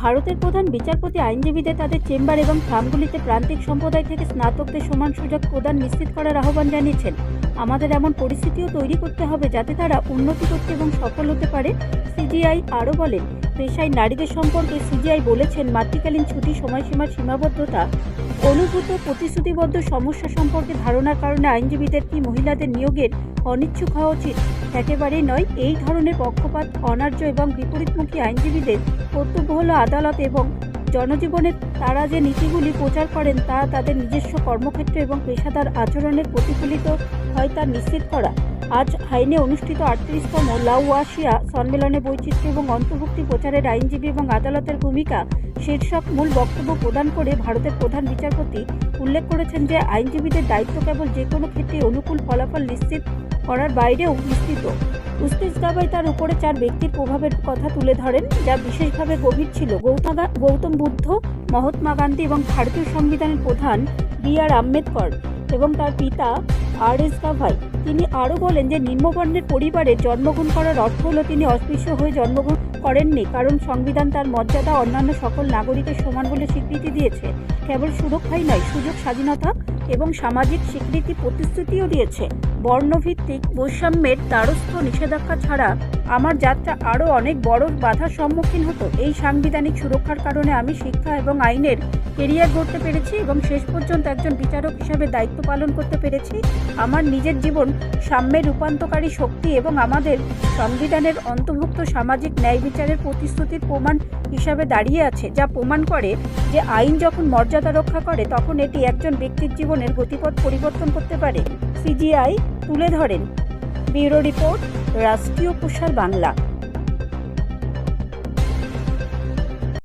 ভারতের প্রধান বিচারপতি আইনজীবীদের তাদের চেম্বার এবং ফার্মগুলিতে প্রান্তিক সম্প্রদায় থেকে স্নাতকদের সমান সুযোগ প্রদান নিশ্চিত করার আহ্বান জানিয়েছেন। আমাদের এমন পরিস্থিতিও তৈরি করতে হবে যাতে তারা উন্নতি করতে এবং সফল হতে পারে। সিজিআই আরও বলেন, পেশায় নারীদের সম্পর্কে সিজিআই বলেছেন, মাতৃকালীন ছুটি, সময়সীমার সীমাবদ্ধতা, অনুভূত প্রতিশ্রুতিবদ্ধ সমস্যা সম্পর্কে ধারণার কারণে আইনজীবীদের কি মহিলাদের নিয়োগের অনিচ্ছুক হওয়া উচিত? একেবারেই নয়। এই ধরনের পক্ষপাত, অন্যায্য এবং বিপরীতমুখী আইনজীবীদের কর্তব্য হল আদালত এবং জনজীবনে তারা যে নীতিগুলি প্রচার করেন তা তাদের নিজস্ব কর্মক্ষেত্র এবং পেশাদার আচরণের প্রতিফলিত হয় তা নিশ্চিত করা। আজ আইনে অনুষ্ঠিত 38তম লাউয়াশিয়া সম্মেলনে বৈচিত্র্য এবং অন্তর্ভুক্তি প্রচারের আইনজীবী এবং আদালতের ভূমিকা শীর্ষক মূল বক্তব্য প্রদান করে ভারতের প্রধান বিচারপতি উল্লেখ করেছেন যে আইনজীবীদের দায়িত্ব কেবল যে কোনো ক্ষেত্রে অনুকূল ফলাফল নিশ্চিত করার বাইরেও বিস্তৃত। উস্তিজ দাবাই তার উপরে 4 ব্যক্তির প্রভাবের কথা তুলে ধরেন, যা বিশেষভাবে গভীর ছিল। গৌতম বুদ্ধ, মহাত্মা গান্ধী এবং ভারতীয় সংবিধানের প্রধান বি.আর. আম্বেদকর এবং তার পিতা আর.এস. গাভাই। তিনি আরও বলেন যে নিম্নবর্ণের পরিবারে জন্মগ্রহণ করার অর্থ হল তিনি অস্পৃশ্য হয়ে জন্মগ্রহণ করেননি, কারণ সংবিধান তার মর্যাদা অন্যান্য সকল নাগরিকের সমান বলে স্বীকৃতি দিয়েছে। কেবল সুরক্ষাই নয়, সুযোগ, স্বাধীনতা এবং সামাজিক স্বীকৃতি প্রতিশ্রুতিও দিয়েছে। বর্ণভিত্তিক বৈষম্যের দ্বারস্থ নিষেধাজ্ঞা ছাড়া আমার যাত্রা আরও অনেক বড় বাধার সম্মুখীন হতো। এই সাংবিধানিক সুরক্ষার কারণে আমি শিক্ষা এবং আইনের কেরিয়ার গড়তে পেরেছি এবং শেষ পর্যন্ত একজন বিচারক হিসাবে দায়িত্ব পালন করতে পেরেছি। আমার নিজের জীবন সাম্যের রূপান্তরকারী শক্তি এবং আমাদের সংবিধানের অন্তর্ভুক্ত সামাজিক ন্যায় বিচারের প্রতিশ্রুতির প্রমাণ হিসাবে দাঁড়িয়ে আছে, যা প্রমাণ করে যে আইন যখন মর্যাদা রক্ষা করে তখন এটি একজন ব্যক্তির জীবনের গতিপথ পরিবর্তন করতে পারে। সিজিআই তুলে ধরেন। ব্যুরো রিপোর্ট, রাষ্ট্রীয় প্রসার বাংলা।